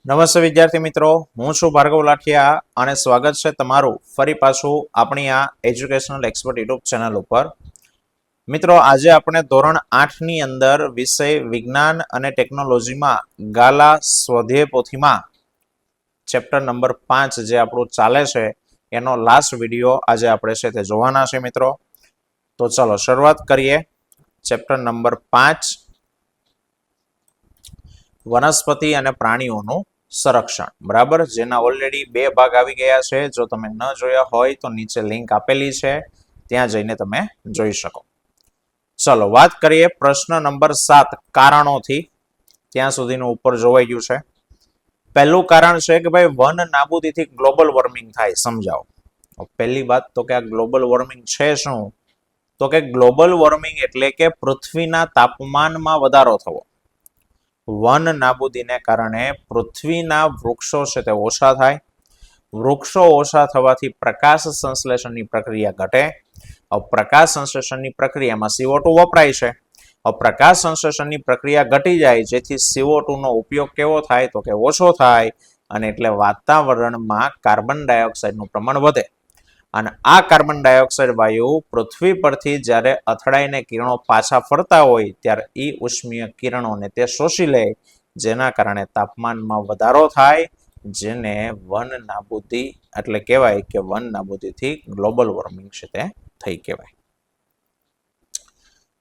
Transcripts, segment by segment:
નમસ્તે વિદ્યાર્થી મિત્રો, હું છું ભાર્ગવ લાઠિયા અને સ્વાગત છે તમારું ફરી પાછું આપણી આ એજ્યુકેશનલ એક્સપર્ટ યુટ્યુબ ચેનલ ઉપર. મિત્રો, આજે આપણે ધોરણ 8 ની અંદર વિષય વિજ્ઞાન અને ટેકનોલોજીમાં ગાલા સ્વાધ્યાય પોથીમાં ચેપ્ટર નંબર 5 જે આપણું ચાલે છે એનો લાસ્ટ વિડીયો આજે આપણે છે તે જોવાના છે મિત્રો. તો ચલો શરૂઆત કરીએ. ચેપ્ટર નંબર 5 વનસ્પતિ અને પ્રાણીઓનું સંરક્ષણ. બરાબર, જેના ઓલરેડી 2 ભાગ આવી ગયા છે. જો તમે ન જોયા હોય તો નીચે લિંક આપેલી છે, ત્યાં જઈને તમે જોઈ શકો. ચલો વાત કરીએ પ્રશ્ન નંબર 7 કારણોથી. ત્યાં સુધીનું ઉપર જોવાઈ ગયું છે. પહેલું કારણ છે કે ભાઈ વન નાબૂદીથી ગ્લોબલ વોર્મિંગ થાય. સમજાવો. પહેલી વાત તો કે આ ગ્લોબલ વોર્મિંગ છે શું? તો કે ગ્લોબલ વોર્મિંગ એટલે કે પૃથ્વીના તાપમાનમાં વધારો થવો. વન નાબૂદીને કારણે પૃથ્વીના વૃક્ષો છે તે ઓછા થાય. વૃક્ષો ઓછા થવાથી પ્રકાશ સંશ્લેષણની પ્રક્રિયા ઘટે. પ્રકાશ સંશ્લેષણની પ્રક્રિયામાં CO2 વપરાય છે. પ્રકાશ સંશ્લેષણની પ્રક્રિયા ઘટી જાય, જેથી CO2 નો ઉપયોગ કેવો થાય તો કે ઓછો થાય, અને એટલે વાતાવરણમાં કાર્બન ડાયોક્સાઇડનું પ્રમાણ વધે. અને આ કાર્બન ડાયોક્સાઇડ વાયુ પૃથ્વી પરથી જ્યારે અથડાઈને કિરણો પાછા ફરતા હોય ત્યારે એ ઉષ્મીય કિરણોને તે શોષી લે, જેના કારણે તાપમાનમાં વધારો થાય, જેને વન નાબૂદી એટલે કહેવાય કે વન નાબૂદીથી ગ્લોબલ વોર્મિંગ છે તે થઈ કહેવાય.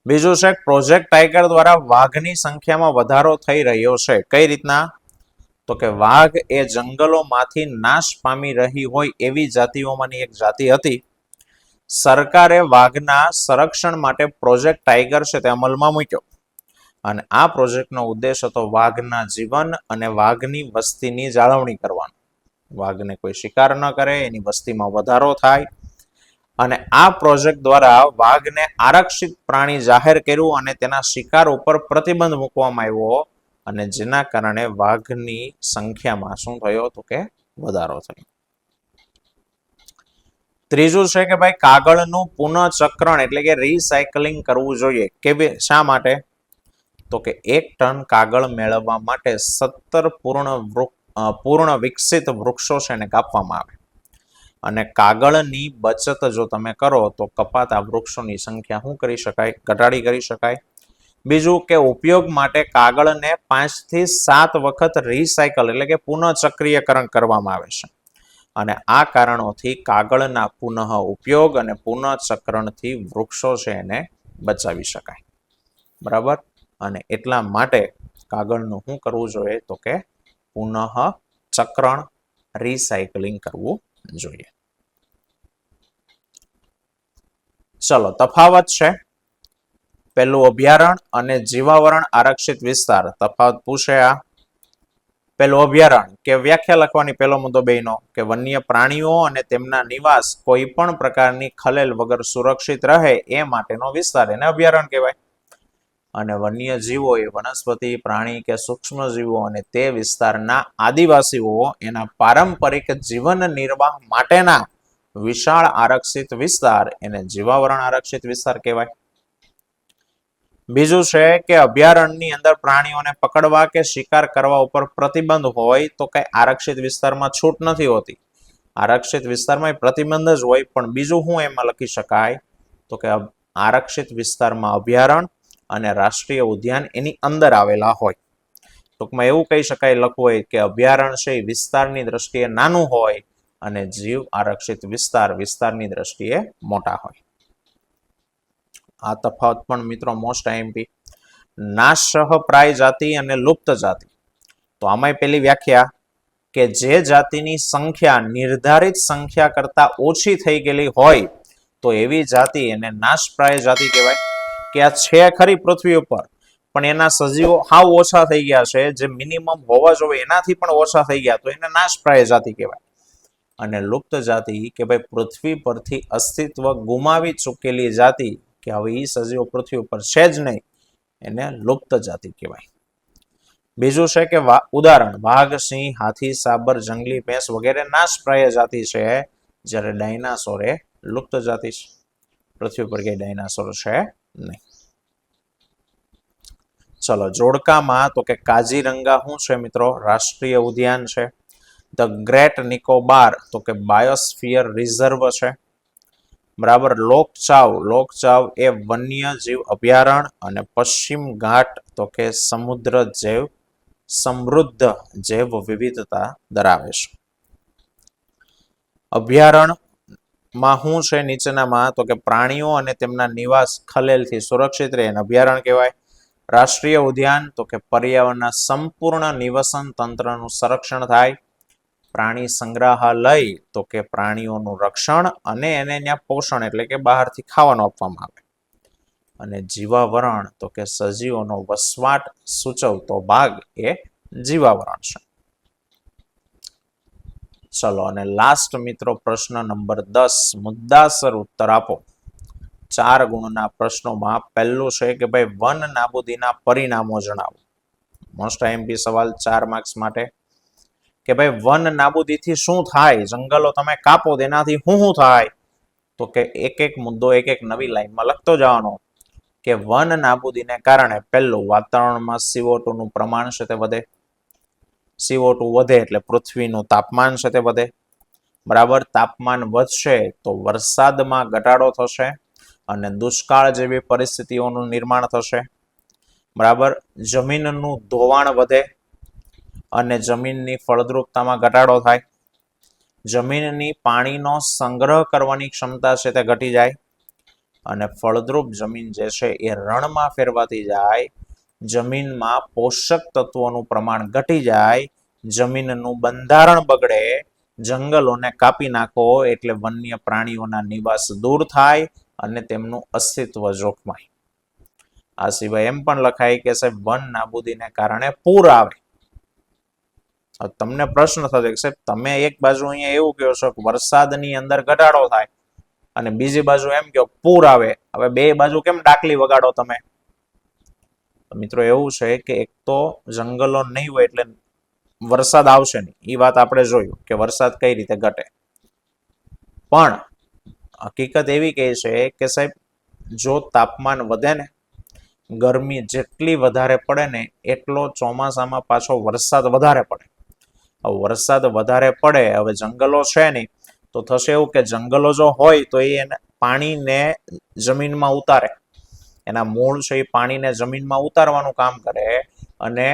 બીજું છે પ્રોજેક્ટ ટાઈગર દ્વારા વાઘની સંખ્યામાં વધારો થઈ રહ્યો છે. કઈ રીતના? તો કે વાઘ એ જંગલોમાંથી નાશ પામી રહી હોય એવી જાતિઓમાંની એક જાતિ હતી. સરકારે વાઘના સંરક્ષણ માટે પ્રોજેક્ટ ટાઈગર છે તે અમલમાં મૂક્યો, અને આ પ્રોજેક્ટનો ઉદ્દેશ હતો વાઘના જીવન અને વાઘની વસ્તીની જાળવણી કરવાનો. વાઘને કોઈ શિકાર ન કરે, એની વસ્તીમાં વધારો થાય, અને આ પ્રોજેક્ટ દ્વારા વાઘને આરક્ષિત પ્રાણી જાહેર કર્યું અને તેના શિકાર ઉપર પ્રતિબંધ મૂકવામાં આવ્યો, અને જેના કારણે વાઘની સંખ્યામાં શું થયો તો કે વધારો થયો. ત્રીજું છે કે ભાઈ કાગળનું પુનઃચક્રણ એટલે કે રિસાયકલિંગ કરવું જોઈએ. શા માટે? તો કે 1 ટન કાગળ મેળવવા માટે 17 પૂર્ણ વિકસિત વૃક્ષો છે એને કાપવામાં આવે, અને કાગળની બચત જો તમે કરો તો કપાતા વૃક્ષોની સંખ્યા શું કરી શકાય? ઘટાડી કરી શકાય. બીજું કે ઉપયોગ માટે કાગળને 5 થી 7 વખત રિસાયકલ એટલે કે પુનઃચક્રીયકરણ કરવામાં આવે છે, અને આ કારણોથી કાગળના પુનઃ ઉપયોગ અને પુનઃચક્રણથી વૃક્ષો છે એને બચાવી શકાય. બરાબર, અને એટલા માટે કાગળનું શું કરવું જોઈએ તો કે પુનઃચક્રણ રિસાયકલિંગ કરવું જોઈએ. ચલો તફાવત છે. પેલું અભયારણ્ય અને જીવાવરણ આરક્ષિત વિસ્તાર. તફાવત પૂછે આ. પેલું અભયારણ્ય કે વ્યાખ્યા લખવાની પહેલો મુદ્દો બેનો કે વન્ય પ્રાણીઓ અને તેમના નિવાસ કોઈ પણ પ્રકારની ખલેલ વગર સુરક્ષિત રહે એ માટેનો વિસ્તાર, એને અભયારણ્ય કહેવાય. અને વન્ય જીવો એ વનસ્પતિ, પ્રાણી કે સૂક્ષ્મ જીવો અને તે વિસ્તારના આદિવાસીઓ એના પારંપરિક જીવન નિર્વાહ માટેના વિશાળ આરક્ષિત વિસ્તાર, એને જીવાવરણ આરક્ષિત વિસ્તાર કહેવાય. બીજું છે કે અભયારણ્યની અંદર પ્રાણીઓને પકડવા કે શિકાર કરવા ઉપર પ્રતિબંધ હોય તો કઈ આરક્ષિત વિસ્તારમાં છૂટ નથી હોતી. આરક્ષિત વિસ્તારમાં પ્રતિબંધ જ હોય, પણ બીજું શું એમાં લખી શકાય તો કે આરક્ષિત વિસ્તારમાં અભયારણ્ય અને રાષ્ટ્રીય ઉદ્યાન એની અંદર આવેલા હોય. ટૂંકમાં એવું કહી શકાય લખવું હોય કે અભયારણ્ય છે વિસ્તારની દ્રષ્ટિએ નાનું હોય, અને જીવ આરક્ષિત વિસ્તારની દ્રષ્ટિએ મોટા હોય. આ તફાવત પણ મિત્રો મોસ્ટ આઈએમપી. નાશપ્રાય જાતિ અને લુપ્ત જાતિ. તો આમાં પેલી વ્યાખ્યા કે જે જાતિની સંખ્યા નિર્ધારિત સંખ્યા કરતા ઓછી થઈ ગયેલી હોય તો એવી જાતિ એને નાશપ્રાય જાતિ કહેવાય. કે આ છે ખરી પૃથ્વી ઉપર, પણ એના સજીવો હાવ ઓછા થઈ ગયા છે, જે મિનિમમ હોવા જોઈએ એનાથી પણ ઓછા થઈ ગયા, તો એને નાશપ્રાય જાતિ કહેવાય. અને લુપ્ત જાતિ કે ભાઈ પૃથ્વી પરથી અસ્તિત્વ ગુમાવી ચૂકેલી જાતિ, કે હવે એ સજીવો પૃથ્વી ઉપર છે જ નહીં, એને લુપ્ત જાતિ કહેવાય. બીજું છે કે ઉદાહરણ વાઘ, સિંહ, હાથી, સાબર, જંગલી ભેંસ વગેરે નાશપ્રાય જાતિ છે, જ્યારે ડાયનાસોર એ લુપ્ત જાતિ છે. પૃથ્વી પર કઈ ડાયનાસોર છે નહીં. ચલો જોડકામાં તો કે કાજીરંગા શું છે મિત્રો? રાષ્ટ્રીય ઉદ્યાન છે. ધ ગ્રેટ નિકોબાર તો કે બાયોસ્ફિયર રિઝર્વ છે. બરાબર. લોકચાવ એ વન્ય જીવ અભયારણ્ય અને પશ્ચિમ ઘાટ તો કે સમૃદ્ધ જૈવ વિવિધતા ધરાવે છે. અભયારણ્યમાં શું છે નીચેનામાં? તો કે પ્રાણીઓ અને તેમના નિવાસ ખલેલથી સુરક્ષિત રહે એને અભયારણ્ય કહેવાય. રાષ્ટ્રીય ઉદ્યાન તો કે પર્યાવરણના સંપૂર્ણ નિવસન તંત્રનું સંરક્ષણ થાય. પ્રાણી સંગ્રહાલય તો કે પ્રાણીઓનું રક્ષણ અને એને ત્યાં પોષણ એટલે કે બહારથી ખાવાનું આપવામાં આવે. અને જીવાવરણ તો કે સજીવોનો વસવાટ સૂચવતો ભાગ એ જીવાવરણ છે. ચલો અને લાસ્ટ મિત્રો પ્રશ્ન નંબર 10 મુદ્દાસર ઉત્તર આપો. 4 ગુણના પ્રશ્નોમાં પહેલું છે કે ભાઈ વન નાબૂદીના પરિણામો જણાવો. મોસ્ટ આઈએમપી સવાલ 4 માર્ક્સ માટે કે ભાઈ વન નાબૂદીથી શું થાય? જંગલો તમે કાપો તેનાથી શું થાય? તો કે એક મુદ્દો એક નવી લાઈનમાં લખતો જવાનો કે વન નાબૂદીને કારણે પહેલું વાતાવરણમાં CO2 નું પ્રમાણ છે તે વધે. CO2 વધે એટલે પૃથ્વીનું તાપમાન છે તે વધે. બરાબર. તાપમાન વધશે તો વરસાદમાં ઘટાડો થશે અને દુષ્કાળ જેવી પરિસ્થિતિઓનું નિર્માણ થશે. બરાબર. જમીનનું ધોવાણ વધે અને જમીનની ફળદ્રુપતામાં ઘટાડો થાય. જમીનની પાણીનો સંગ્રહ કરવાની ક્ષમતા છે તે ઘટી જાય અને ફળદ્રુપ જમીન જે છે એ રણમાં ફેરવાતી જાય. જમીનમાં પોષક તત્વોનું પ્રમાણ ઘટી જાય. જમીનનું બંધારણ બગડે. જંગલોને કાપી નાખો એટલે વન્ય પ્રાણીઓના નિવાસ દૂર થાય અને તેમનું અસ્તિત્વ જોખમાય. આ સિવાય એમ પણ લખાય કે સાહેબ વન નાબૂદીને કારણે પૂર આવે. તમને પ્રશ્ન થશે કે સાહેબ તમે એક બાજુ અહીંયા એવું કહો છો કે વરસાદની અંદર ઘટાડો થાય અને બીજી બાજુ એમ કહો પૂર આવે. હવે બે બાજુ કેમ ડાકલી વગાડો તમે? મિત્રો એવું છે કે એક તો જંગલો નહીં હોય એટલે વરસાદ આવશે નહીં. એ વાત આપણે જોયું કે વરસાદ કઈ રીતે ઘટે. પણ હકીકત એવી કહે છે કે સાહેબ જો તાપમાન વધે ને, ગરમી જેટલી વધારે પડે ને એટલો ચોમાસામાં પાછો વરસાદ વધારે પડે. વરસાદ વધારે પડે, હવે જંગલો છે નહીં તો થશે એવું કે જંગલો જો હોય તો એ પાણીને જમીનમાં ઉતારે. એના મૂળ છે એ પાણીને જમીનમાં ઉતારવાનું કામ કરે અને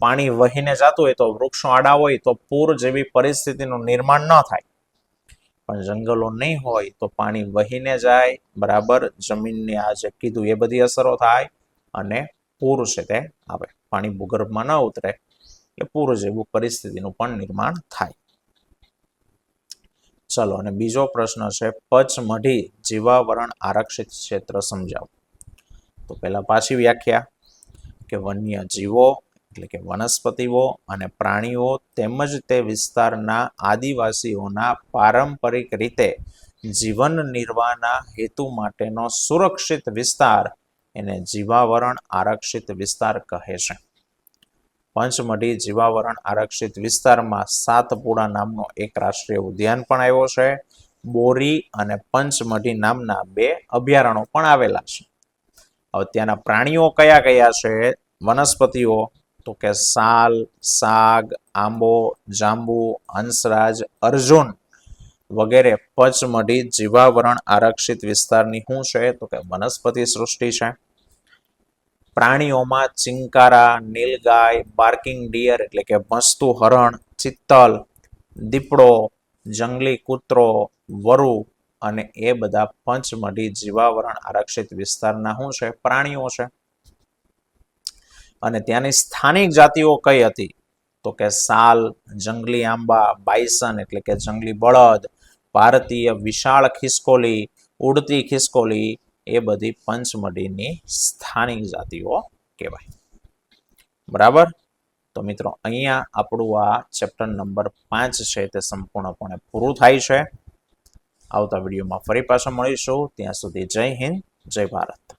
પાણી વહીને જતું હોય તો વૃક્ષો આડા હોય તો પૂર જેવી પરિસ્થિતિનું નિર્માણ ન થાય. પણ જંગલો નહીં હોય તો પાણી વહીને જાય. બરાબર. જમીનની આ જે કીધું એ બધી અસરો થાય અને પૂર છે તે આવે. પાણી ભૂગર્ભમાં ન ઉતરે એટલે પૂર જેવું પરિસ્થિતિનું પણ નિર્માણ થાય. ચલો અને બીજો પ્રશ્ન છે પચમઢી જીવાવરણ આરક્ષિત ક્ષેત્ર સમજાવો. તો પહેલા પાછી વ્યાખ્યા કે વન્ય જીવો એટલે કે વનસ્પતિઓ અને પ્રાણીઓ તેમજ તે વિસ્તારના આદિવાસીઓના પારંપરિક રીતે જીવન નિર્વાહના હેતુ માટેનો સુરક્ષિત વિસ્તાર એને જીવાવરણ આરક્ષિત વિસ્તાર કહે છે. પંચમઢી જીવાવરણ આરક્ષિત વિસ્તારમાં સાતપુડા નામનો એક રાષ્ટ્રીય ઉદ્યાન પણ આવ્યો છે. બોરી અને પંચમઢી નામના 2 અભયારણ્યો પણ આવેલા છે. હવે ત્યાંના પ્રાણીઓ કયા કયા છે? વનસ્પતિઓ તો કે સાલ, સાગ, આંબો, જાંબુ, હંસરાજ, અર્જુન વગેરે પચમઢી જીવાવરણ આરક્ષિત વિસ્તારની શું છે? તો કે વનસ્પતિ સૃષ્ટિ છે. પ્રાણીઓમાં ચિંકારા, નીલગાય, બાર્કિંગ ડિયર એટલે કે ભસતું હરણ, ચિત્તલ, દીપડો, જંગલી કૂતરો, વરુ અને એ બધા પંચમઢી જીવાવરણ આરક્ષિત વિસ્તારના શું છે? પ્રાણીઓ છે. અને ત્યાંની સ્થાનિક જાતિઓ કઈ હતી? તો કે સાલ, જંગલી આંબા, બાયસન એટલે કે જંગલી બળદ, ભારતીય વિશાળ ખિસકોલી, ઉડતી ખિસકોલી એ બધી પંચમઢીની સ્થાનિક જાતિઓ કહેવાય. બરાબર. તો મિત્રો અહીંયા આપણું આ ચેપ્ટર નંબર 5 છે તે સંપૂર્ણપણે પૂરું થાય છે. આવતા વિડીયોમાં ફરી પાછા મળીશું. ત્યાં સુધી જય હિન્દ, જય ભારત.